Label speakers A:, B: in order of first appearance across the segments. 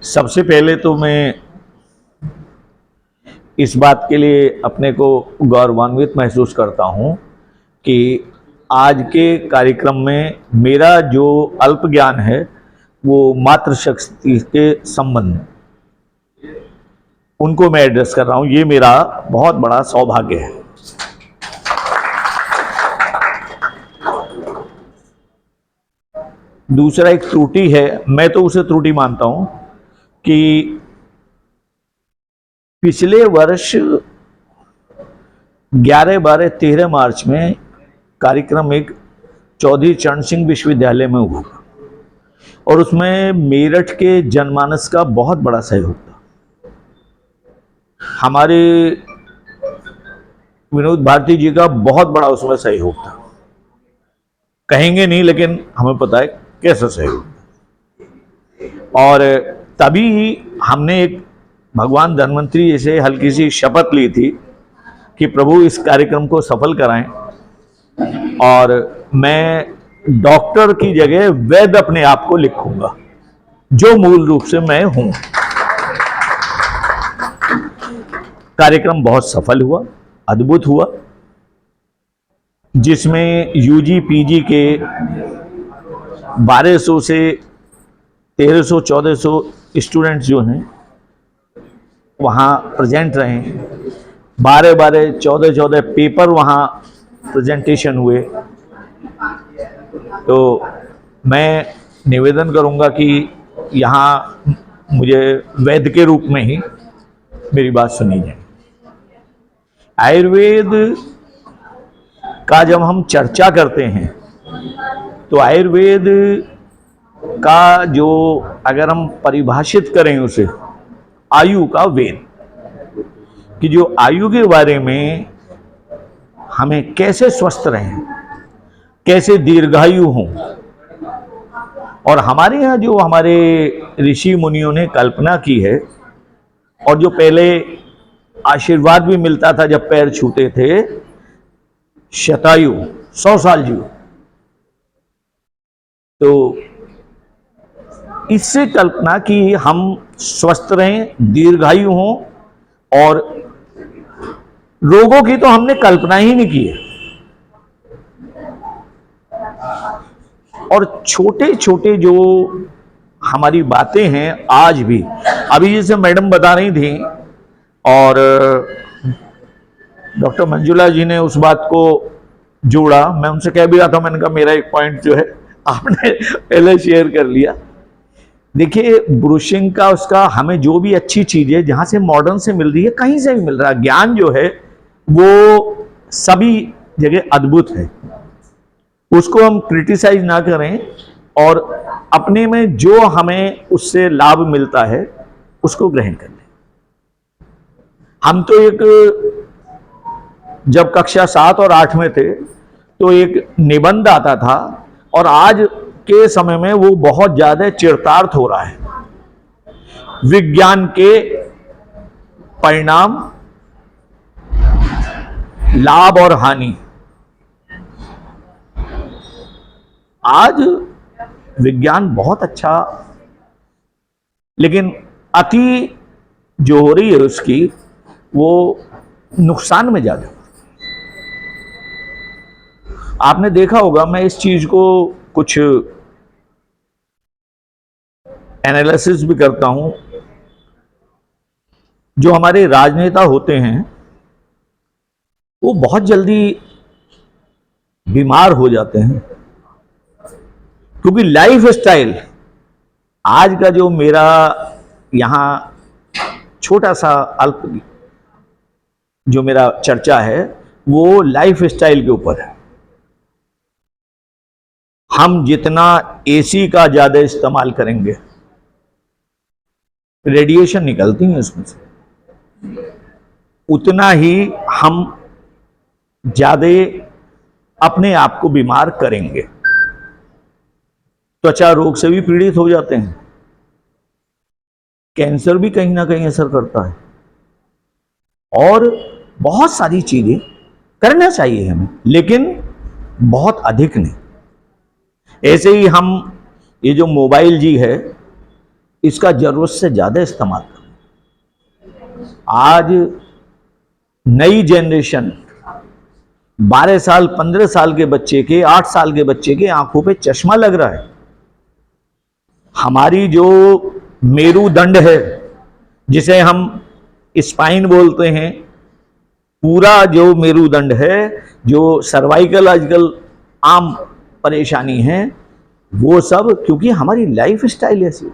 A: सबसे पहले तो मैं इस बात के लिए अपने को गौरवान्वित महसूस करता हूं कि आज के कार्यक्रम में मेरा जो अल्प ज्ञान है वो मातृशक्ति के संबंध में उनको मैं एड्रेस कर रहा हूं। ये मेरा बहुत बड़ा सौभाग्य है। दूसरा एक त्रुटि है, मैं तो उसे त्रुटि मानता हूं कि पिछले वर्ष 11, 12, 13 मार्च में कार्यक्रम एक चौधरी चरण सिंह विश्वविद्यालय में हुआ और उसमें मेरठ के जनमानस का बहुत बड़ा सहयोग था। हमारे विनोद भारती जी का बहुत बड़ा उसमें सहयोग था। कहेंगे नहीं लेकिन हमें पता है कैसा सहयोग। और तभी हमने एक भगवान धन्वंतरी जैसे हल्की सी शपथ ली थी कि प्रभु इस कार्यक्रम को सफल कराएं और मैं डॉक्टर की जगह वैद्य अपने आप को लिखूंगा, जो मूल रूप से मैं हूं। कार्यक्रम बहुत सफल हुआ, अद्भुत हुआ, जिसमें यूजी पीजी के 1200 से 1300 1400 स्टूडेंट्स जो हैं वहाँ प्रेजेंट रहे। 12 14 पेपर वहाँ प्रेजेंटेशन हुए। तो मैं निवेदन करूँगा कि यहाँ मुझे वैद्य के रूप में ही मेरी बात सुनी जाए। आयुर्वेद का जब हम चर्चा करते हैं तो आयुर्वेद का जो अगर हम परिभाषित करें उसे आयु का वेद, कि जो आयु के बारे में हमें कैसे स्वस्थ रहें, कैसे दीर्घायु हों। और हमारे यहाँ जो हमारे ऋषि मुनियों ने कल्पना की है और जो पहले आशीर्वाद भी मिलता था जब पैर छूते थे, शतायु 100 साल जीव, तो इससे कल्पना कि हम स्वस्थ रहें, दीर्घायु हों, और रोगों की तो हमने कल्पना ही नहीं की है। और छोटे छोटे जो हमारी बातें हैं आज भी, अभी जैसे मैडम बता रही थी और डॉक्टर मंजुला जी ने उस बात को जोड़ा, मैं उनसे कह भी रहा था, मैंने कहा मेरा एक पॉइंट जो है आपने पहले शेयर कर लिया। देखिए, ब्रूशिंग का उसका हमें जो भी अच्छी चीज है जहां से मॉडर्न से मिल रही है, कहीं से भी मिल रहा है, ज्ञान जो है वो सभी जगह अद्भुत है। उसको हम क्रिटिसाइज ना करें और अपने में जो हमें उससे लाभ मिलता है उसको ग्रहण कर लें। हम तो जब कक्षा 7 और 8 में थे तो एक निबंध आता था और आज के समय में वो बहुत ज्यादा चरितार्थ हो रहा है। विज्ञान के परिणाम, लाभ और हानि। आज विज्ञान बहुत अच्छा, लेकिन अति जो हो रही है उसकी वो नुकसान में ज्यादा। आपने देखा होगा, मैं इस चीज को कुछ एनालिसिस भी करता हूं। जो हमारे राजनेता होते हैं वो बहुत जल्दी बीमार हो जाते हैं, क्योंकि लाइफ स्टाइल, आज का जो मेरा यहां छोटा सा अल्प जो मेरा चर्चा है वो लाइफ स्टाइल के ऊपर है। हम जितना एसी का ज्यादा इस्तेमाल करेंगे, रेडिएशन निकलती है उसमें से, उतना ही हम ज्यादा अपने आप को बीमार करेंगे। त्वचा रोग से भी पीड़ित हो जाते हैं, कैंसर भी कहीं ना कहीं असर करता है, और बहुत सारी चीजें करना चाहिए हमें, लेकिन बहुत अधिक नहीं। ऐसे ही हम ये जो मोबाइल जी है, इसका जरूरत से ज्यादा इस्तेमाल करें। आज नई जनरेशन 12 साल 15 साल के बच्चे के, 8 साल के बच्चे के आंखों पे चश्मा लग रहा है। हमारी जो मेरुदंड है, जिसे हम स्पाइन बोलते हैं, पूरा जो मेरुदंड है, जो सर्वाइकल आजकल आम परेशानी है, वो सब क्योंकि हमारी लाइफ स्टाइल ऐसी।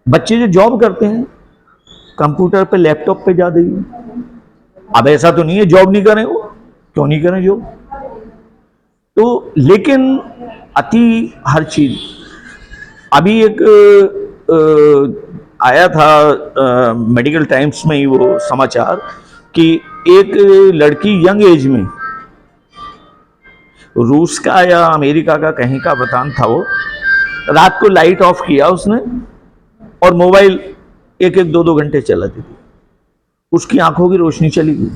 A: बच्चे जो जॉब करते हैं कंप्यूटर पे, लैपटॉप पे ज्यादा ही। अब ऐसा तो नहीं है जॉब नहीं करें, वो क्यों नहीं करें जॉब, तो लेकिन अति हर चीज। अभी एक आया था मेडिकल टाइम्स में ही वो समाचार कि एक लड़की यंग एज में, रूस का या अमेरिका का कहीं का वतन था, वो रात को लाइट ऑफ किया उसने और मोबाइल 1-1, 2-2 घंटे चलाती थी। उसकी आंखों की रोशनी चली गई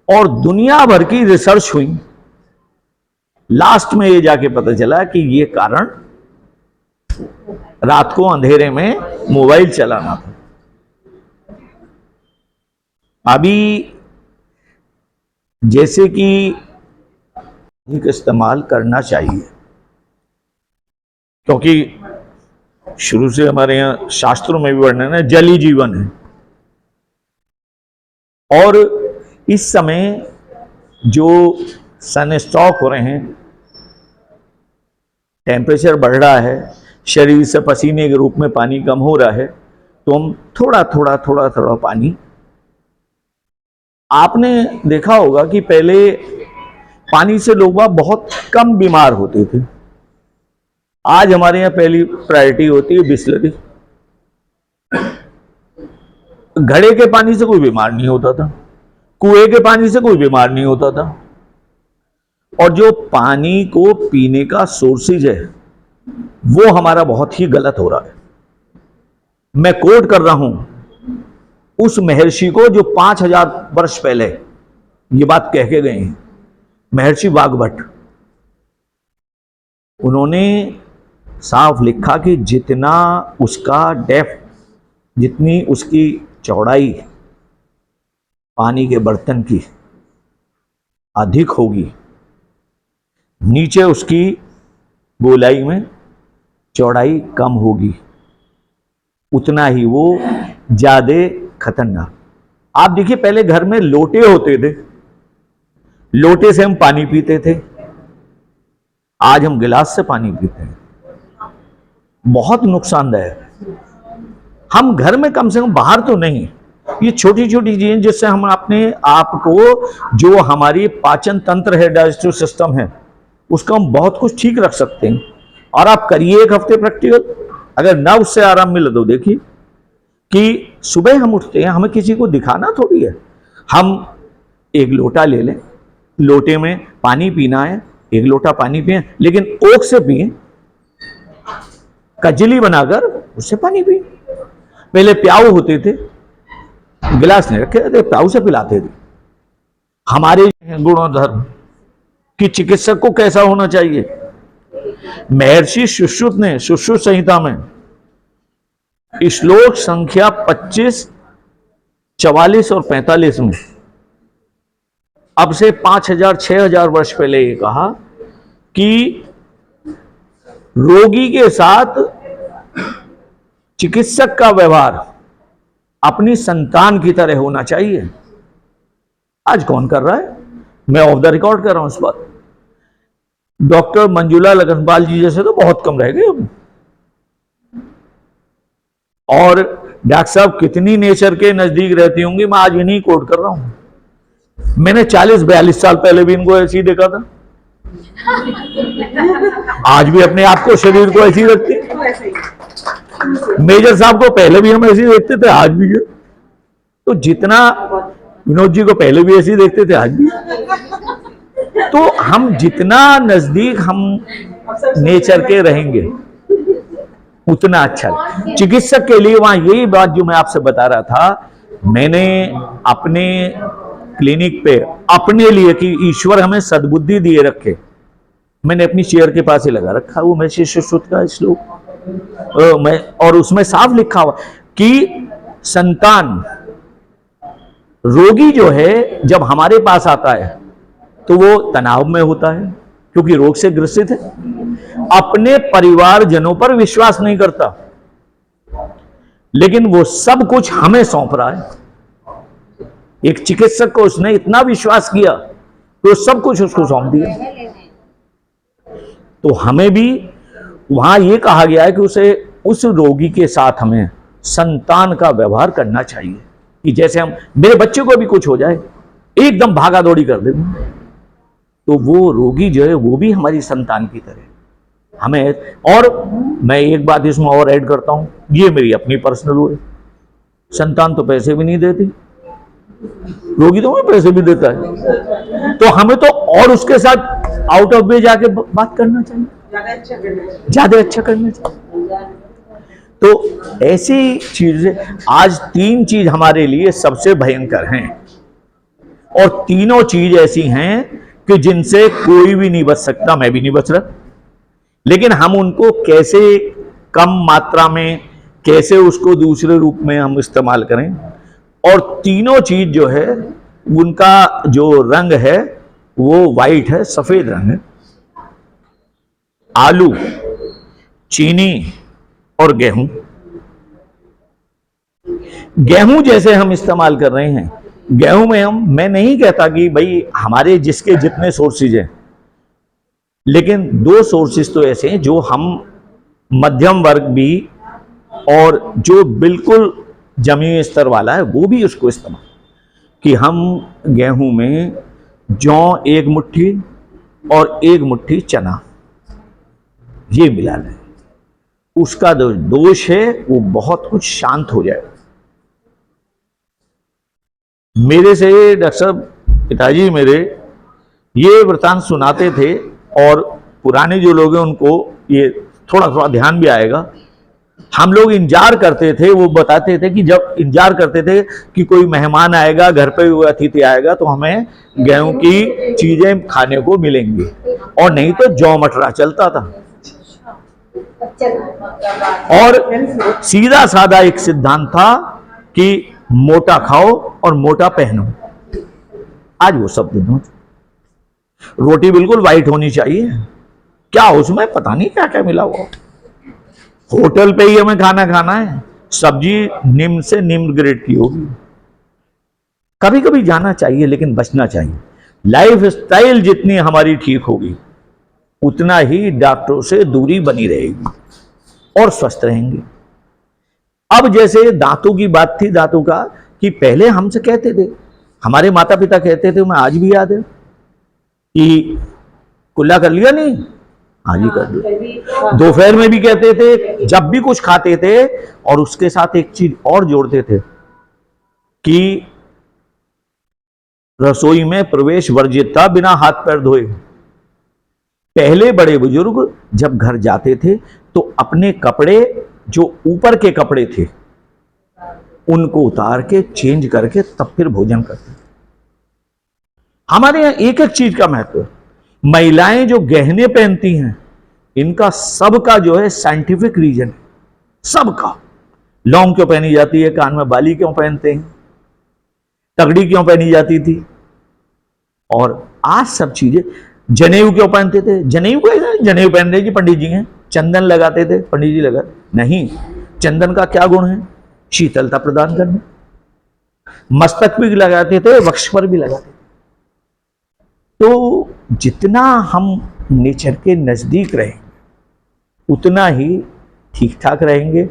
A: और दुनिया भर की रिसर्च हुई। लास्ट में ये जाके पता चला कि ये कारण रात को अंधेरे में मोबाइल चलाना था। अभी जैसे कि इस्तेमाल करना चाहिए, क्योंकि शुरू से हमारे यहां शास्त्रों में भी वर्णन है, जल ही जीवन है। और इस समय जो सन स्ट्रोक हो रहे हैं, टेम्परेचर बढ़ रहा है, शरीर से पसीने के रूप में पानी कम हो रहा है, तो हम थोड़ा थोड़ा पानी। आपने देखा होगा कि पहले पानी से लोग बहुत कम बीमार होते थे। आज हमारे यहाँ पहली प्रायोरिटी होती है बिस्लरी। घड़े के पानी से कोई बीमार नहीं होता था, कुएं के पानी से कोई बीमार नहीं होता था। और जो पानी को पीने का सोर्सेज है, वो हमारा बहुत ही गलत हो रहा है। मैं कोट कर रहा हूं उस महर्षि को जो 5000 वर्ष पहले ये बात कह के गए हैं, महर्षि वाग्भट। उन्होंने साफ लिखा कि जितना उसका डेप्थ, जितनी उसकी चौड़ाई पानी के बर्तन की अधिक होगी, नीचे उसकी गोलाई में चौड़ाई कम होगी, उतना ही वो ज्यादा खतरनाक। आप देखिए पहले घर में लोटे होते थे, लोटे से हम पानी पीते थे, आज हम गिलास से पानी पीते हैं। बहुत नुकसानदायक। हम घर में कम से कम, बाहर तो नहीं, ये छोटी छोटी चीजें जिससे हम अपने आप को, जो हमारी पाचन तंत्र है, डाइजेस्टिव सिस्टम है, उसका हम बहुत कुछ ठीक रख सकते हैं। और आप करिए 1 हफ्ते प्रैक्टिकल, अगर ना उससे आराम मिले तो देखिए कि सुबह हम उठते हैं, हमें किसी को दिखाना थोड़ी है, हम एक लोटा ले लें, लोटे में पानी पीना है, 1 लोटा पानी पिए, लेकिन ओक से पिए, कजली बनाकर उससे पानी पिए। पहले प्याऊ होते थे, गिलास नहीं रखे थे, प्याऊ से पिलाते थे। हमारे गुणोधर्म कि चिकित्सक को कैसा होना चाहिए, महर्षि सुश्रुत ने सुश्रुत संहिता में श्लोक संख्या 25, 44 और 45 में अब से 5000 6000 वर्ष पहले ये कहा कि रोगी के साथ चिकित्सक का व्यवहार अपनी संतान की तरह होना चाहिए। आज कौन कर रहा है? मैं ऑफ द रिकॉर्ड कर रहा हूं इस बात। डॉक्टर मंजुला लगनपाल जी जैसे तो बहुत कम रह गए अब। और डॉक्टर साहब कितनी नेचर के नजदीक रहती होंगी, मैं आज इन्हीं कोट कर रहा हूं। मैंने 40-42 साल पहले भी इनको ऐसे ही देखा था, आज भी अपने आप को, शरीर को ऐसे ही रखते। मेजर साहब को पहले भी हम ऐसे ही देखते थे, आज भी है। तो जितना विनोद जी को पहले भी ऐसे ही देखते थे, आज भी। तो हम जितना नजदीक हम नेचर के रहेंगे उतना अच्छा है। चिकित्सक के लिए वहां यही बात जो मैं आपसे बता रहा था, मैंने अपने क्लिनिक पे अपने लिए कि ईश्वर हमें सद्बुद्धि दिए रखे, मैंने अपनी चेयर के पास ही लगा रखा वो महर्षि सुश्रुत का श्लोक। और उसमें साफ लिखा हुआ कि संतान, रोगी जो है जब हमारे पास आता है तो वो तनाव में होता है क्योंकि रोग से ग्रसित है, अपने परिवारजनों पर विश्वास नहीं करता, लेकिन वो सब कुछ हमें सौंप रहा है। एक चिकित्सक को उसने इतना विश्वास किया तो सब कुछ उसको सौंप दिया। तो हमें भी वहां यह कहा गया है कि उसे, उस रोगी के साथ हमें संतान का व्यवहार करना चाहिए कि जैसे हम, मेरे बच्चे को भी कुछ हो जाए एकदम भागा दौड़ी कर दे, तो वो रोगी जो है वो भी हमारी संतान की तरह हमें। और मैं एक बात इसमें और ऐड करता हूं, ये मेरी अपनी पर्सनल वो है, संतान तो पैसे भी नहीं देती, रोगी तो हमें पैसे भी देता है, तो हमें तो और उसके साथ आउट ऑफ वे जाके बात करना चाहिए, ज्यादा अच्छा करना चाहिए। तो ऐसी चीजें, आज 3 चीज हमारे लिए सबसे भयंकर हैं और तीनों चीज ऐसी हैं कि जिनसे कोई भी नहीं बच सकता, मैं भी नहीं बच रहा, लेकिन हम उनको कैसे कम मात्रा में, कैसे उसको दूसरे रूप में हम इस्तेमाल करें। और तीनों चीज जो है उनका जो रंग है वो वाइट है, सफेद रंग है। आलू, चीनी और गेहूं। गेहूं जैसे हम इस्तेमाल कर रहे हैं, गेहूं में मैं नहीं कहता कि भाई हमारे जिसके जितने सोर्सेज हैं, लेकिन 2 सोर्सेज तो ऐसे हैं जो हम मध्यम वर्ग भी और जो बिल्कुल जमीनी स्तर वाला है वो भी उसको इस्तेमाल, कि हम गेहूं में जौ 1 मुट्ठी और 1 मुट्ठी चना ये मिला लें, उसका जो दोष है वो बहुत कुछ शांत हो जाए। मेरे से डॉक्टर साहब, पिताजी मेरे ये वृतांत सुनाते थे, और पुराने जो लोग हैं उनको ये थोड़ा थोड़ा ध्यान भी आएगा। हम लोग इंतजार करते थे, वो बताते थे कि जब इंतजार करते थे कि कोई मेहमान आएगा, घर पे कोई अतिथि आएगा तो हमें गेहूं की चीजें खाने को मिलेंगी, और नहीं तो जौ मटरा चलता था। और सीधा साधा एक सिद्धांत था कि मोटा खाओ और मोटा पहनो। आज वो सब दिन, रोटी बिल्कुल वाइट होनी चाहिए, क्या उसमें पता नहीं क्या क्या मिला हुआ। होटल पे ही हमें खाना खाना है, सब्जी निम्न से निम्न ग्रेड की होगी। कभी कभी जाना चाहिए लेकिन बचना चाहिए। लाइफ स्टाइल जितनी हमारी ठीक होगी उतना ही डॉक्टरों से दूरी बनी रहेगी और स्वस्थ रहेंगे। अब जैसे दांतों की बात थी, दांतों का, कि पहले हमसे कहते थे, हमारे माता पिता कहते थे, मैं आज भी याद है कि कुल्ला कर लिया नहीं, आज ही कर लिया। दोपहर में भी कहते थे जब भी कुछ खाते थे, और उसके साथ एक चीज और जोड़ते थे कि रसोई में प्रवेश वर्जित था बिना हाथ पैर धोए। पहले बड़े बुजुर्ग जब घर जाते थे तो अपने कपड़े, जो ऊपर के कपड़े थे, उनको उतार के चेंज करके तब फिर भोजन करते। हमारे यहां एक एक चीज का महत्व है। महिलाएं जो गहने पहनती हैं, इनका सबका जो है साइंटिफिक रीजन, सबका। लौंग क्यों पहनी जाती है, कान में बाली क्यों पहनते हैं, तगड़ी क्यों पहनी जाती थी, और आज सब चीजें। जनेऊ क्यों पहनते थे, जनेऊ को जनेऊ पहन रहे जी पंडित जी हैं, चंदन लगाते थे पंडित जी, लगा नहीं। चंदन का क्या गुण है, शीतलता प्रदान करना। मस्तक भी लगाते थे, वक्ष पर भी लगाते थे। तो जितना हम नेचर के नजदीक रहेंगे उतना ही ठीक ठाक रहेंगे।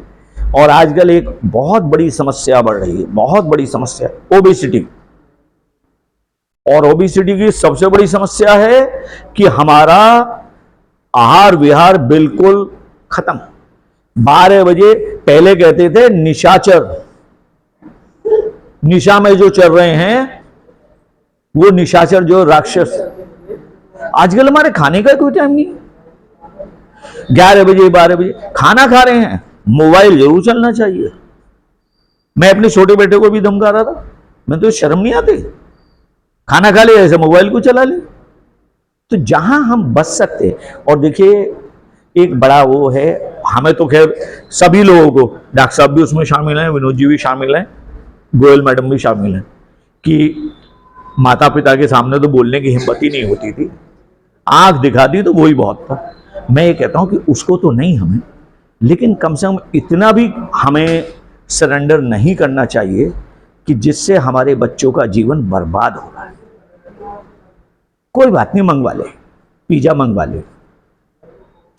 A: और आजकल एक बहुत बड़ी समस्या बढ़ रही है, बहुत बड़ी समस्या, ओबेसिटी। और ओबेसिटी की सबसे बड़ी समस्या है कि हमारा आहार विहार बिल्कुल खत्म। 12 बजे, पहले कहते थे निशाचर, निशा में जो चल रहे हैं वो निशाचर, जो राक्षस। आजकल हमारे खाने का कोई टाइम नहीं। 11 बजे 12 बजे खाना खा रहे हैं, मोबाइल जरूर चलना चाहिए। मैं अपने छोटे बेटे को भी धमका रहा था, मैं तो शर्म नहीं आती, खाना खा ले ऐसे मोबाइल को चला ले। तो जहां हम बच सकते, और देखिए एक बड़ा वो है, हमें तो खैर सभी लोगों को, डॉक्टर साहब भी उसमें शामिल हैं, विनोद जी भी शामिल हैं, गोयल मैडम भी शामिल हैं, कि माता पिता के सामने तो बोलने की हिम्मत ही नहीं होती थी, आंख दिखा दी तो वही बहुत था। मैं ये कहता हूं कि उसको तो नहीं हमें, लेकिन कम से कम इतना भी हमें सरेंडर नहीं करना चाहिए कि जिससे हमारे बच्चों का जीवन बर्बाद हो रहा है। कोई बात नहीं, मंगवा ले, पिज्जा मंगवा ले,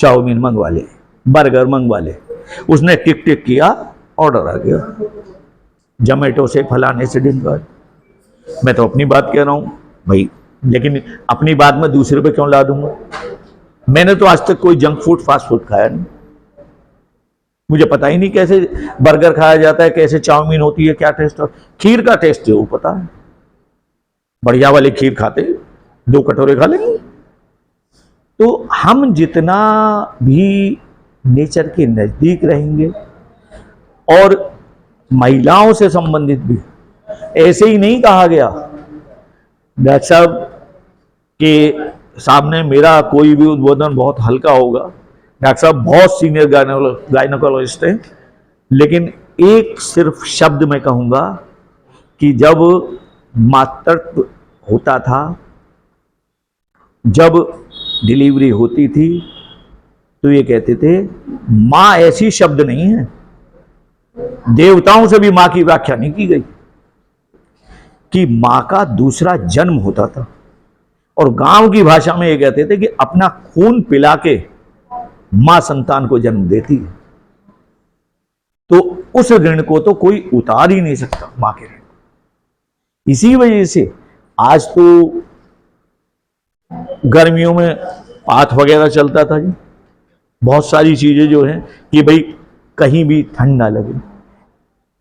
A: चाउमीन मंगवा ले, बर्गर मंगवा ले, उसने टिक टिक किया, ऑर्डर आ गया, जोमेटो से, फलाने से, ढिमका। मैं तो अपनी बात कह रहा हूं भाई, लेकिन अपनी बात में दूसरे पे क्यों ला दूंगा? मैंने तो आज तक कोई जंक फूड, फास्ट फूड खाया नहीं, मुझे पता ही नहीं कैसे बर्गर खाया जाता है, कैसे चाउमीन होती है, क्या टेस्ट। खीर का टेस्ट है वो पता है, बढ़िया वाली खीर खाते 2 कटोरे खा लेंगे। तो हम जितना भी नेचर के नजदीक रहेंगे, और महिलाओं से संबंधित भी ऐसे ही नहीं कहा गया। डॉक्टर साहब के सामने मेरा कोई भी उद्बोधन बहुत हल्का होगा, डॉक्टर साहब बहुत सीनियर गायनोकोलॉजिस्ट हैं, लेकिन एक सिर्फ शब्द मैं कहूंगा कि जब मातृत्व होता था, जब डिलीवरी होती थी, तो ये कहते थे मां ऐसी शब्द नहीं है, देवताओं से भी मां की व्याख्या नहीं की गई, कि मां का दूसरा जन्म होता था। और गांव की भाषा में ये कहते थे कि अपना खून पिला के मां संतान को जन्म देती है। तो उस ऋण को तो कोई उतार ही नहीं सकता, मां के ऋण। इसी वजह से आज तो गर्मियों में पाथ वगैरह चलता था जी, बहुत सारी चीजें जो हैं कि भाई कहीं भी ठंड ना लगे।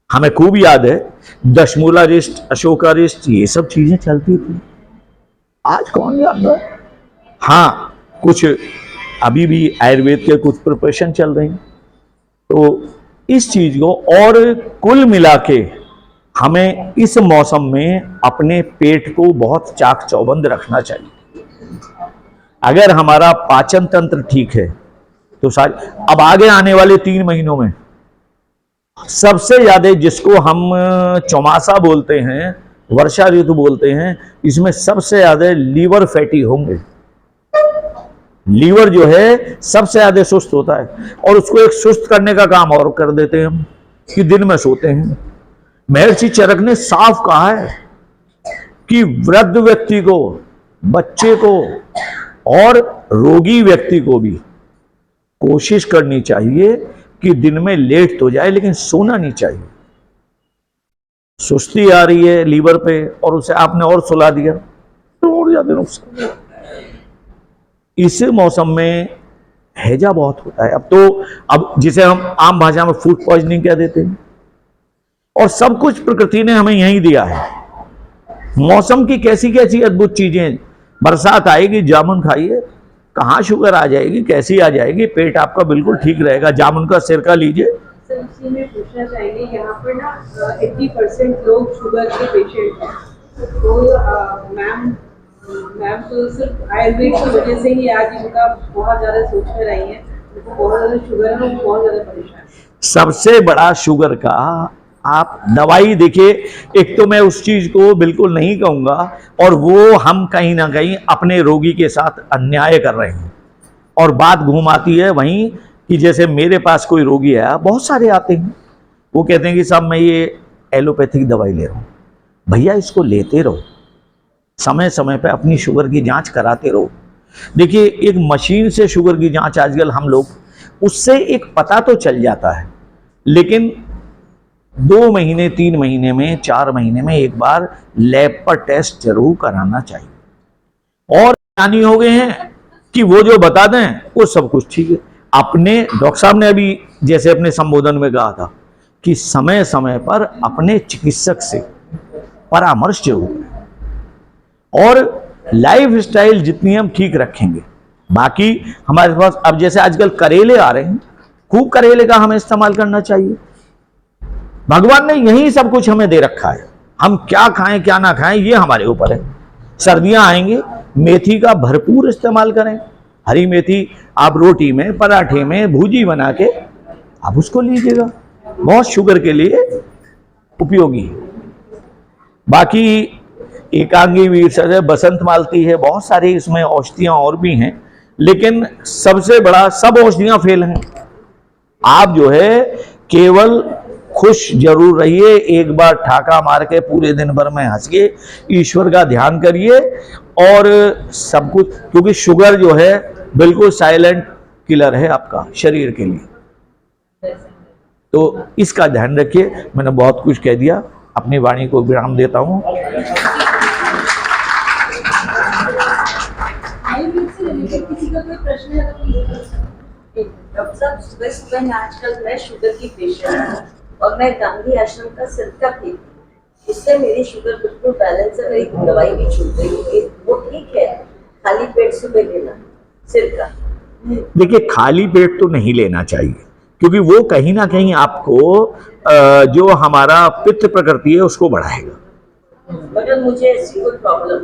A: हमें खूब याद है दशमूला रिस्ट, अशोका रिस्ट, ये सब चीजें चलती थी। आज कौन जानता है? हाँ, कुछ अभी भी आयुर्वेद के कुछ प्रिपरेशन चल रहे हैं। तो इस चीज को, और कुल मिला के हमें इस मौसम में अपने पेट को बहुत चाक चौबंद रखना चाहिए। अगर हमारा पाचन तंत्र ठीक है तो सारे, अब आगे आने वाले 3 महीनों में सबसे ज्यादा, जिसको हम चौमासा बोलते हैं, वर्षा ऋतु बोलते हैं, इसमें सबसे ज्यादा लीवर फैटी होंगे। लीवर जो है सबसे ज्यादा सुस्त होता है, और उसको एक सुस्त करने का काम और कर देते हैं हम, कि दिन में सोते हैं। महर्षि चरक ने साफ कहा है कि वृद्ध व्यक्ति को, बच्चे को और रोगी व्यक्ति को भी कोशिश करनी चाहिए कि दिन में लेट तो जाए, लेकिन सोना नहीं चाहिए। सुस्ती आ रही है लीवर पे और उसे आपने और सुला दिया तो और ज्यादा नुकसान। इस मौसम में हैजा बहुत होता है। अब जिसे हम आम भाषा में फूड पॉइजनिंग कह देते हैं, और सब कुछ प्रकृति ने हमें यही दिया है। मौसम की कैसी कैसी अद्भुत चीजें, बरसात आएगी जामुन खाइए, कहाँ शुगर आ जाएगी, कैसी आ जाएगी, पेट आपका बिल्कुल ठीक रहेगा। जामुन का सिरका लीजिए।
B: सर, इसी में पूछना चाहेंगे, यहाँ पर ना 80% लोग शुगर के पेशेंट हैं, तो मैम तो सिर्फ आयुर्वेद की वजह से ही आज इनका बहुत ज़्यादा सोच में रही है, उनको बहुत ज़्यादा शुगर है, वो बहुत ज़्यादा परेशान है।
A: सबसे बड़ा शुगर का आप दवाई देखिए, एक तो मैं उस चीज को बिल्कुल नहीं कहूंगा, और वो हम कहीं ना कहीं अपने रोगी के साथ अन्याय कर रहे हैं, और बात घूम आती है वहीं कि जैसे मेरे पास कोई रोगी है, बहुत सारे आते हैं, वो कहते हैं कि साहब मैं ये एलोपैथिक दवाई ले रहा हूँ। भैया इसको लेते रहो, समय समय पे अपनी शुगर की जांच कराते रहो। देखिए, एक मशीन से शुगर की जांच आजकल हम लोग, उससे एक पता तो चल जाता है, लेकिन 2 महीने, 3 महीने में, 4 महीने में एक बार लैब पर टेस्ट जरूर कराना चाहिए। और ज्ञानी हो गए हैं कि वो जो बता दें वो सब कुछ ठीक है। अपने डॉक्टर साहब ने अभी जैसे अपने संबोधन में कहा था कि समय समय पर अपने चिकित्सक से परामर्श जरूर करें, और लाइफ स्टाइल जितनी हम ठीक रखेंगे, बाकी हमारे पास अब जैसे आजकल करेले आ रहे हैं, खूब करेले का हमें इस्तेमाल करना चाहिए। भगवान ने यही सब कुछ हमें दे रखा है, हम क्या खाएं क्या ना खाएं ये हमारे ऊपर है। सर्दियां आएंगी, मेथी का भरपूर इस्तेमाल करें, हरी मेथी आप रोटी में, पराठे में, भुजी बना के आप उसको लीजिएगा, बहुत शुगर के लिए उपयोगी है। बाकी एकांगी वीर है, बसंत मालती है, बहुत सारी इसमें औषधियां और भी हैं, लेकिन सबसे बड़ा सब औषधियां फेल हैं। आप जो है केवल खुश जरूर रहिए, एक बार ठाका मार के पूरे दिन भर में हंस के ईश्वर का ध्यान करिए और सब कुछ, क्योंकि शुगर जो है बिल्कुल साइलेंट किलर है आपका शरीर के लिए, तो इसका ध्यान रखिए। मैंने बहुत कुछ कह दिया, अपनी वाणी को विराम देता हूं।
B: किसी का कोई प्रश्न है तो
C: डॉक्टर साहब, सुबह सुबह में आजकल मैं शुगर की पेशेंट हूँ और मैं गांधी आश्रम का सिरका पीती हूँ, उससे मेरी शुगर बिल्कुल बैलेंस है, मेरी दवाई भी छूट गई है, वो ठीक है? खाली पेट सुबह लेना सिरका?
A: देखिए, खाली पेट तो नहीं लेना चाहिए, क्योंकि वो कहीं ना कहीं आपको जो हमारा पित्त प्रकृति है उसको बढ़ाएगा।
C: मगर मुझे ऐसी कोई प्रॉब्लम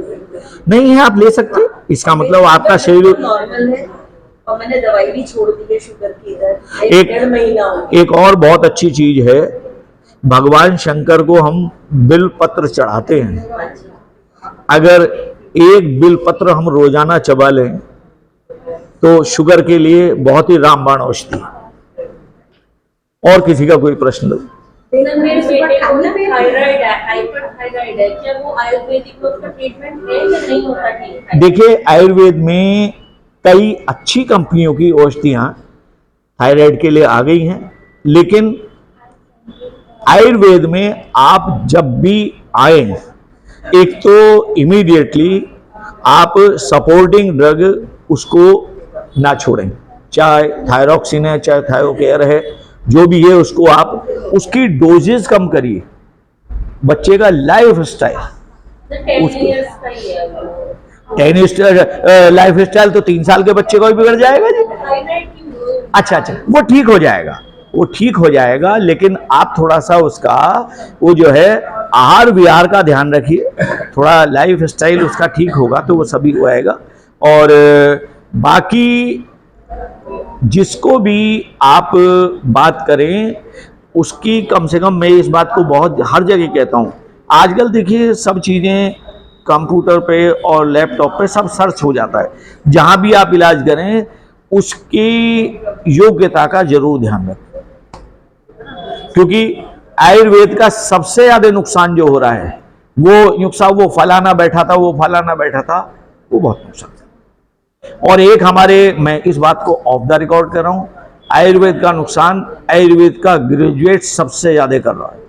A: नहीं है, आप ले सकते हैं। इसका मतलब आपका शरीर
C: नॉर्मल है और मैंने दवाई भी छोड़ दी है शुगर की, इधर
A: एक
C: 1.5 महीना हो गया।
A: एक और बहुत अच्छी चीज है, भगवान शंकर को हम बिल पत्र चढ़ाते हैं। अगर एक बिल पत्र हम रोजाना चबा लें तो शुगर के लिए बहुत ही रामबाण औषधि है। और किसी का कोई प्रश्न नहीं?
C: मेरे बेटे को ना थायराइड है, हाइपरथायराइड है, क्या वो आयुर्वेदिक में उसका ट्रीटमेंट है या नहीं होता? ठीक है।
A: देखिए, आयुर्वेद में कई अच्छी कंपनियों की औषधियां थायराइड के लिए आ गई हैं, लेकिन आयुर्वेद में आप जब भी आए, एक तो इमीडिएटली आप सपोर्टिंग ड्रग उसको ना छोड़ें, चाहे थायरॉक्सिन है, चाहे थायोकेयर है, जो भी है उसको आप उसकी डोजेज कम करिए। बच्चे का लाइफ स्टाइल,
C: 10 years का ही है वो।
A: लाइफ स्टाइल तो 3 साल के बच्चे को भी बिगड़ जाएगा जी।
C: थायराइड की
A: अच्छा, वो ठीक हो जाएगा, वो ठीक हो जाएगा, लेकिन आप थोड़ा सा उसका वो जो है आहार विहार का ध्यान रखिए, थोड़ा लाइफ स्टाइल उसका ठीक होगा तो वो सभी को आएगा। और बाकी जिसको भी आप बात करें उसकी कम से कम, मैं इस बात को बहुत हर जगह कहता हूँ, आजकल देखिए सब चीज़ें कंप्यूटर पे और लैपटॉप पे सब सर्च हो जाता है, जहाँ भी आप इलाज करें उसकी योग्यता का जरूर ध्यान रखें, क्योंकि आयुर्वेद का सबसे ज्यादा नुकसान जो हो रहा है वो फलाना बैठा था, वो फलाना बैठा था, वो बहुत नुकसान था। और एक हमारे, मैं इस बात को ऑफ द रिकॉर्ड कर रहा हूं, आयुर्वेद का नुकसान आयुर्वेद का ग्रेजुएट सबसे ज्यादा कर रहा है।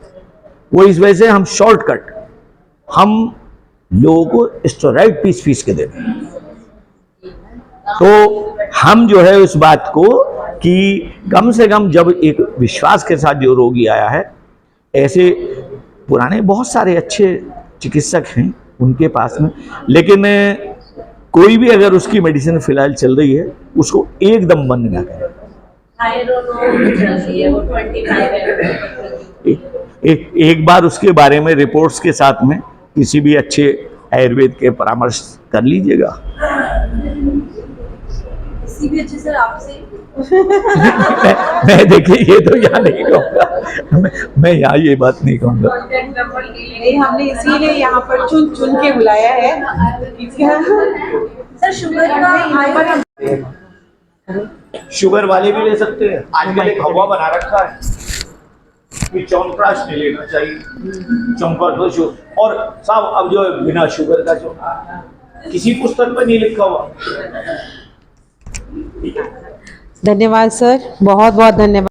A: वो इस वजह से हम शॉर्टकट, हम लोगों को स्टेरॉइड पीस के दे रहे हैं। तो हम जो है उस बात को कि कम से कम जब एक विश्वास के साथ जो रोगी आया है, ऐसे पुराने बहुत सारे अच्छे चिकित्सक हैं उनके पास में, लेकिन कोई भी अगर उसकी मेडिसिन फिलहाल चल रही है उसको एकदम बंद ना करें। एक बार उसके बारे में रिपोर्ट्स के साथ में किसी भी अच्छे आयुर्वेद के परामर्श कर लीजिएगा।
C: किसी भी अच्छे सर आपसे
A: मैं देखिए ये तो यहाँ नहीं कहूँगा, मैं यहाँ ये बात नहीं कहूँगा।
B: नहीं, हमने इसीलिए यहाँ पर चुन के बुलाया है।
C: सर शुगर का
A: शुगर वाले भी ले सकते हैं। आजकल एक हवा बना रखा है कि च्यवनप्राश नहीं लेना चाहिए, च्यवनप्राश। और साहब अब जो बिना शुगर का जो किसी पुस्तक में नहीं लिखा हुआ।
B: धन्यवाद सर, बहुत बहुत धन्यवाद।